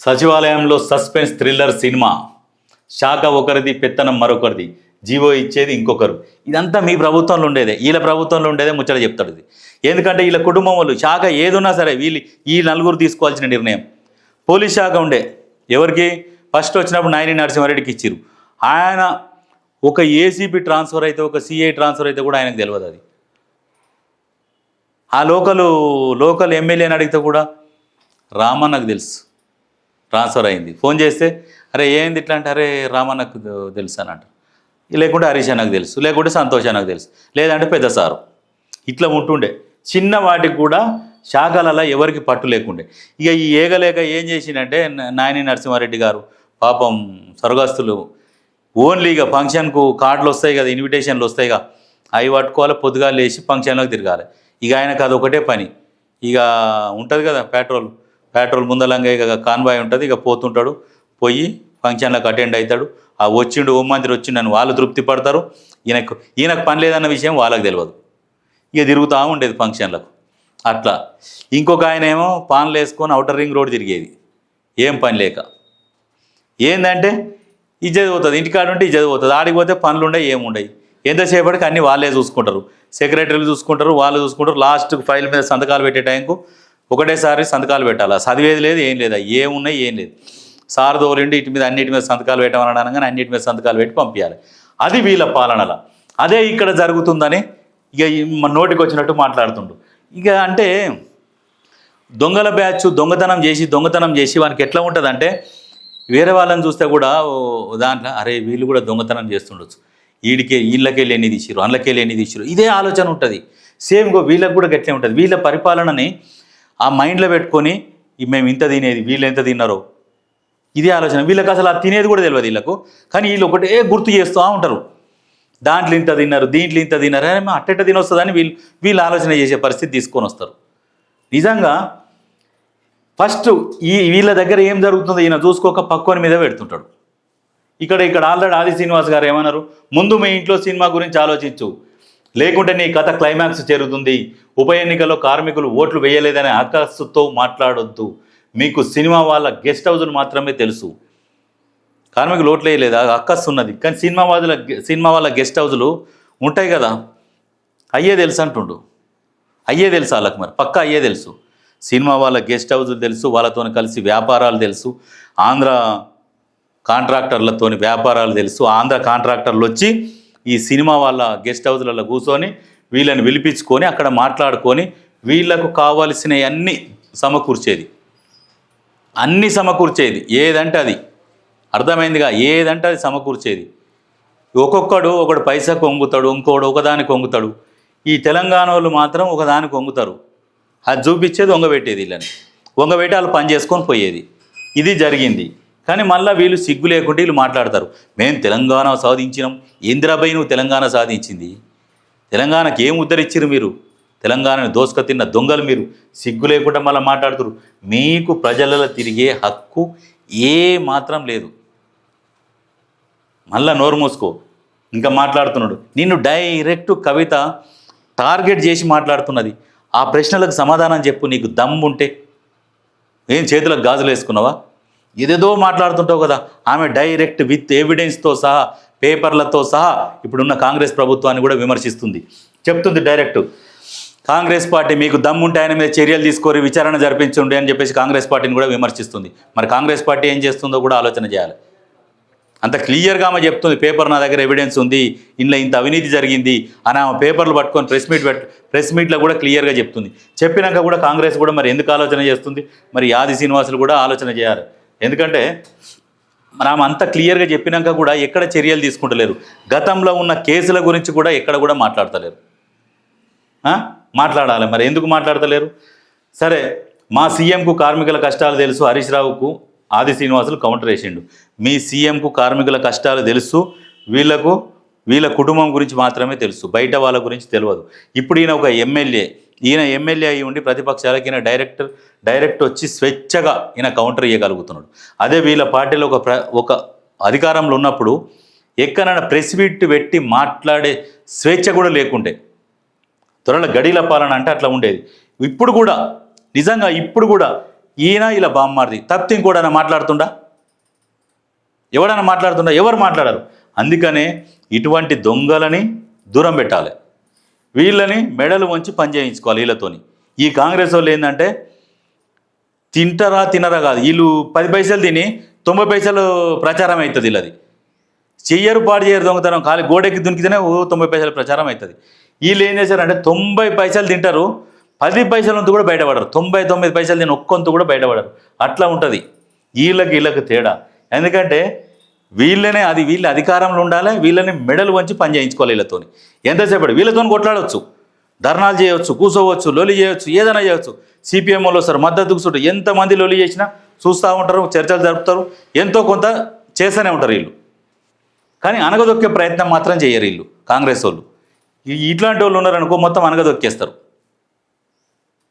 సచివాలయంలో suspense thriller cinema. శాఖ ఒకరిది, పెత్తనం మరొకరిది, జీవో ఇచ్చేది ఇంకొకరు. ఇదంతా మీ ప్రభుత్వంలో ఉండేదే, వీళ్ళ ప్రభుత్వంలో ఉండేదే ముచ్చట చెప్తాడు ఇది. ఎందుకంటే వీళ్ళ కుటుంబం వాళ్ళు శాఖ ఏదున్నా సరే ఈ నలుగురు తీసుకోవాల్సిన నిర్ణయం. పోలీస్ శాఖ ఉండే ఎవరికి ఫస్ట్ వచ్చినప్పుడు నాయని నరసింహారెడ్డికి ఇచ్చిరు. ఆయన ఒక ఏసీపీ ట్రాన్స్ఫర్ అయితే, ఒక సిఐ ట్రాన్స్ఫర్ అయితే కూడా ఆయనకు తెలియదు. అది ఆ లోకల్ ఎమ్మెల్యేని అడిగితే కూడా రామన్నకు తెలుసు ట్రాన్స్ఫర్ అయింది. ఫోన్ చేస్తే అరే ఏంది ఇట్లా అంటే అరే రామన్నకు తెలుసు అని అంటారు. లేకుంటే హరీష్ అన్నకు తెలుసు, లేకుంటే సంతోష్ అన్నకు తెలుసు, లేదంటే పెద్ద సారు. ఇట్లా ఉంటుండే. చిన్న వాటికి కూడా శాఖలలో ఎవరికి పట్టు లేకుండే. ఇక ఈ ఏగలేక ఏం చేసిందంటే నాయని నరసింహారెడ్డి గారు పాపం స్వర్గస్తులు ఓన్లీ ఇక ఫంక్షన్కు కార్డులు వస్తాయి కదా, ఇన్విటేషన్లు వస్తాయిగా, అవి పట్టుకోవాలి, పొద్దుగా లేచి ఫంక్షన్లోకి తిరగాలి. ఇక ఆయనకు అది ఒకటే పని. ఇక ఉంటుంది కదా పెట్రోల్ ముందలంగా ఇక కాన్వాయ్ ఉంటుంది, ఇక పోతుంటాడు, పోయి ఫంక్షన్లకు అటెండ్ అవుతాడు. ఆ వచ్చిండు హోంమంత్రి వచ్చిండని వాళ్ళు తృప్తి పడతారు, ఈయనకు పని లేదన్న విషయం వాళ్ళకి తెలియదు. ఇక తిరుగుతూ ఉండేది ఫంక్షన్లకు. అట్లా ఇంకొక ఆయన ఏమో పాన్లు వేసుకొని ఔటర్ రింగ్ రోడ్ తిరిగేది, ఏం పని లేక. ఏంటంటే ఇజ్జది పోతుంది, ఇంటికాడ ఉంటే ఇజ్జది పోతుంది, ఆడికి పోతే పనులు ఉండవు, ఏముండవు. ఎంతసేపటికి అన్నీ వాళ్ళే చూసుకుంటారు, సెక్రటరీలు చూసుకుంటారు, వాళ్ళు చూసుకుంటారు. లాస్ట్కి ఫైల్ మీద సంతకాలు పెట్టే టైంకు ఒకటేసారి సంతకాలు పెట్టాలి. చదివేది లేదు, ఏం లేదా, ఏమున్నాయి ఏం లేదు. సార్ తోలిండి ఇటు మీద అన్నిటి మీద సంతకాలు పెట్టమనడానికి, కానీ అన్నిటి మీద సంతకాలు పెట్టి పంపించాలి. అది వీళ్ళ పాలనల. అదే ఇక్కడ జరుగుతుందని ఇక నోటికి వచ్చినట్టు మాట్లాడుతుండు. ఇక అంటే దొంగల బ్యాచ్ దొంగతనం చేసి వానికి ఎట్లా ఉంటుందంటే వేరే వాళ్ళని చూస్తే కూడా దాంట్లో అరే వీళ్ళు కూడా దొంగతనం చేస్తుండొచ్చు, వీళ్ళకెళ్ళి ఎన్ని తీసిరు, అందులోకెళ్ళి ఎన్ని తీసిరు, ఇదే ఆలోచన ఉంటుంది. సేమ్ వీళ్ళకి కూడా గట్లే ఉంటుంది. వీళ్ళ పరిపాలనని ఆ మైండ్లో పెట్టుకొని మేము ఇంత తినేది, వీళ్ళు ఎంత తిన్నారో ఇదే ఆలోచన. వీళ్ళకి అసలు ఆ తినేది కూడా తెలియదు వీళ్ళకు, కానీ వీళ్ళు ఒకటే గుర్తు చేస్తూ ఉంటారు. దాంట్లో ఇంత తిన్నారు, దీంట్లో ఇంత తిన్నారు, అరే అట్టెట్ట తినొస్తుందని వీళ్ళు ఆలోచన చేసే పరిస్థితి తీసుకొని వస్తారు. నిజంగా ఫస్ట్ వీళ్ళ దగ్గర ఏం జరుగుతుందో ఈయన చూసుకోక పక్కోని మీద పెడుతుంటాడు. ఇక్కడ ఆల్రెడీ ఆది శ్రీనివాస్ గారు ఏమన్నారు, ముందు మీ ఇంట్లో సినిమా గురించి ఆలోచించు, లేకుంటే నీ కథ క్లైమాక్స్ చేరుతుంది. ఉప ఎన్నికల్లో కార్మికులు ఓట్లు వేయలేదనే ఆకాశంతో మాట్లాడొద్దు. మీకు సినిమా వాళ్ళ గెస్ట్ హౌజులు మాత్రమే తెలుసు, కార్మికులు ఓట్లు వేయలేదు, అక్కస్ ఉన్నది. కానీ సినిమా వాళ్ళ గెస్ట్ హౌజులు ఉంటాయి కదా, అయ్యే తెలుసు అంటుండు. అయ్యే తెలుసు వాళ్ళకి, మరి పక్క అయ్యే తెలుసు. సినిమా వాళ్ళ గెస్ట్ హౌజులు తెలుసు, వాళ్ళతో కలిసి వ్యాపారాలు తెలుసు, ఆంధ్ర కాంట్రాక్టర్లతోని వ్యాపారాలు తెలుసు. ఆంధ్ర కాంట్రాక్టర్లు వచ్చి ఈ సినిమా వాళ్ళ గెస్ట్ హౌజులలో కూర్చొని వీళ్ళని పిలిపించుకొని అక్కడ మాట్లాడుకొని వీళ్లకు కావాల్సినవి అన్నీ సమకూర్చేది. ఏదంటే అది అర్థమైందిగా, ఏదంటే అది సమకూర్చేది. ఒకడు పైసకు వంగుతాడు, ఇంకోడు ఒకదానికి వంగుతాడు. ఈ తెలంగాణ వాళ్ళు మాత్రం ఒకదానికి వంగుతారు, అది చూపించేది వంగబెట్టేది. వీళ్ళని వంగబెట్టి వాళ్ళు పని చేసుకొని పోయేది. ఇది జరిగింది. కానీ మళ్ళీ వీళ్ళు సిగ్గు లేకుంటే వీళ్ళు మాట్లాడతారు, మేము తెలంగాణ సాధించినాం. ఇందిరాబాయి నువ్వు తెలంగాణ సాధించింది, తెలంగాణకి ఏం ఉద్ధరించారు మీరు? తెలంగాణను దోసుక తిన్న దొంగలు మీరు. సిగ్గు లేకుండా మళ్ళీ మాట్లాడుతారు. మీకు ప్రజలలో తిరిగే హక్కు ఏ మాత్రం లేదు. మళ్ళా నోరు మూసుకో. ఇంకా మాట్లాడుతున్నాడు. నిన్ను డైరెక్ట్ కవిత టార్గెట్ చేసి మాట్లాడుతున్నది. ఆ ప్రశ్నలకు సమాధానం చెప్పు, నీకు దమ్ముంటే. ఏం చేతులకు గాజులు వేసుకున్నావా? ఏదేదో మాట్లాడుతుంటావు కదా. ఆమె డైరెక్ట్ విత్ ఎవిడెన్స్తో సహా, పేపర్లతో సహా ఇప్పుడున్న కాంగ్రెస్ ప్రభుత్వాన్ని కూడా విమర్శిస్తుంది. చెప్తుంది డైరెక్ట్, కాంగ్రెస్ పార్టీ మీకు దమ్ముంటే ఆయన మీద చర్యలు తీసుకొని విచారణ జరిపించండి అని చెప్పేసి కాంగ్రెస్ పార్టీని కూడా విమర్శిస్తుంది. మరి కాంగ్రెస్ పార్టీ ఏం చేస్తుందో కూడా ఆలోచన చేయాలి. అంత క్లియర్గా ఆమె చెప్తుంది, పేపర్ నా దగ్గర ఎవిడెన్స్ ఉంది, ఇంట్లో ఇంత అవినీతి జరిగింది అని ఆమె పేపర్లు పట్టుకొని ప్రెస్ మీట్లో కూడా క్లియర్గా చెప్తుంది. చెప్పినాక కూడా కాంగ్రెస్ కూడా మరి ఎందుకు ఆలోచన చేస్తుంది? మరి ఆది శ్రీనివాసులు కూడా ఆలోచన చేయాలి. ఎందుకంటే మరి ఆమె అంత క్లియర్గా చెప్పినాక కూడా ఎక్కడ చర్యలు తీసుకుంటలేరు. గతంలో ఉన్న కేసుల గురించి కూడా ఎక్కడ కూడా మాట్లాడతలేరు. మాట్లాడాలి, మరి ఎందుకు మాట్లాడతలేరు? సరే, మా సీఎంకు కార్మికుల కష్టాలు తెలుసు, హరీష్ రావుకు ఆది శ్రీనివాసులు కౌంటర్ వేసిండు. మీ సీఎంకు కార్మికుల కష్టాలు తెలుసు, వీళ్ళ కుటుంబం గురించి మాత్రమే తెలుసు, బయట వాళ్ళ గురించి తెలియదు. ఇప్పుడు ఈయన ఒక ఎమ్మెల్యే అయి ఉండి ప్రతిపక్షాలకి ఈయన డైరెక్ట్ వచ్చి స్వేచ్ఛగా ఈయన కౌంటర్ ఇవ్వగలుగుతున్నాడు. అదే వీళ్ళ పార్టీలో ఒక అధికారంలో ఉన్నప్పుడు ఎక్కడైనా ప్రెస్ మీట్ పెట్టి మాట్లాడే స్వేచ్ఛ కూడా లేకుంటే, త్వరలో గడిల పాలన అంటే అట్లా ఉండేది. ఇప్పుడు కూడా ఈయన ఇలా బామ్మారిది తప్పితే ఇంకోడైనా మాట్లాడుతుండా? ఎవడైనా మాట్లాడుతుండా? ఎవరు మాట్లాడరు. అందుకనే ఇటువంటి దొంగలని దూరం పెట్టాలి, వీళ్ళని మెడలు వంచి పని చేయించుకోవాలి వీళ్ళతోని. ఈ కాంగ్రెస్ వాళ్ళు ఏంటంటే తింటారా తినరా కాదు, వీళ్ళు 10 పైసలు తిని 90 పైసలు ప్రచారం అవుతుంది. వీళ్ళది చెయ్యరు పాడు చేయరు దొంగతనం, ఖాళీ గోడెక్కి దునికితేనే 90 పైసలు ప్రచారం అవుతుంది. వీళ్ళు ఏం చేశారంటే 90 పైసలు తింటారు, 10 పైసల వంతు కూడా బయటపడరు. 99 పైసలు తిని ఒక్కొంతు కూడా బయటపడరు. అట్లా ఉంటుంది వీళ్ళకి తేడా. ఎందుకంటే వీళ్ళ అధికారంలో ఉండాలి, వీళ్ళని మెడలు వంచి పని చేయించుకోవాలి వీళ్ళతోని. ఎంతసేపటి వీళ్ళతో కొట్లాడవచ్చు, ధర్నాలు చేయవచ్చు, కూర్చోవచ్చు, లొలి చేయవచ్చు, ఏదైనా చేయవచ్చు. సిపిఎం వాళ్ళు వస్తారు, మద్దతు కూర్చుంటారు. ఎంతమంది లొలి చేసినా చూస్తూ ఉంటారు, చర్చలు జరుపుతారు, ఎంతో కొంత చేస్తూనే ఉంటారు వీళ్ళు. కానీ అనగదొక్కే ప్రయత్నం మాత్రం చేయరు వీళ్ళు కాంగ్రెస్ వాళ్ళు. ఇట్లాంటి వాళ్ళు ఉన్నారనుకో మొత్తం అనగదొక్కేస్తారు.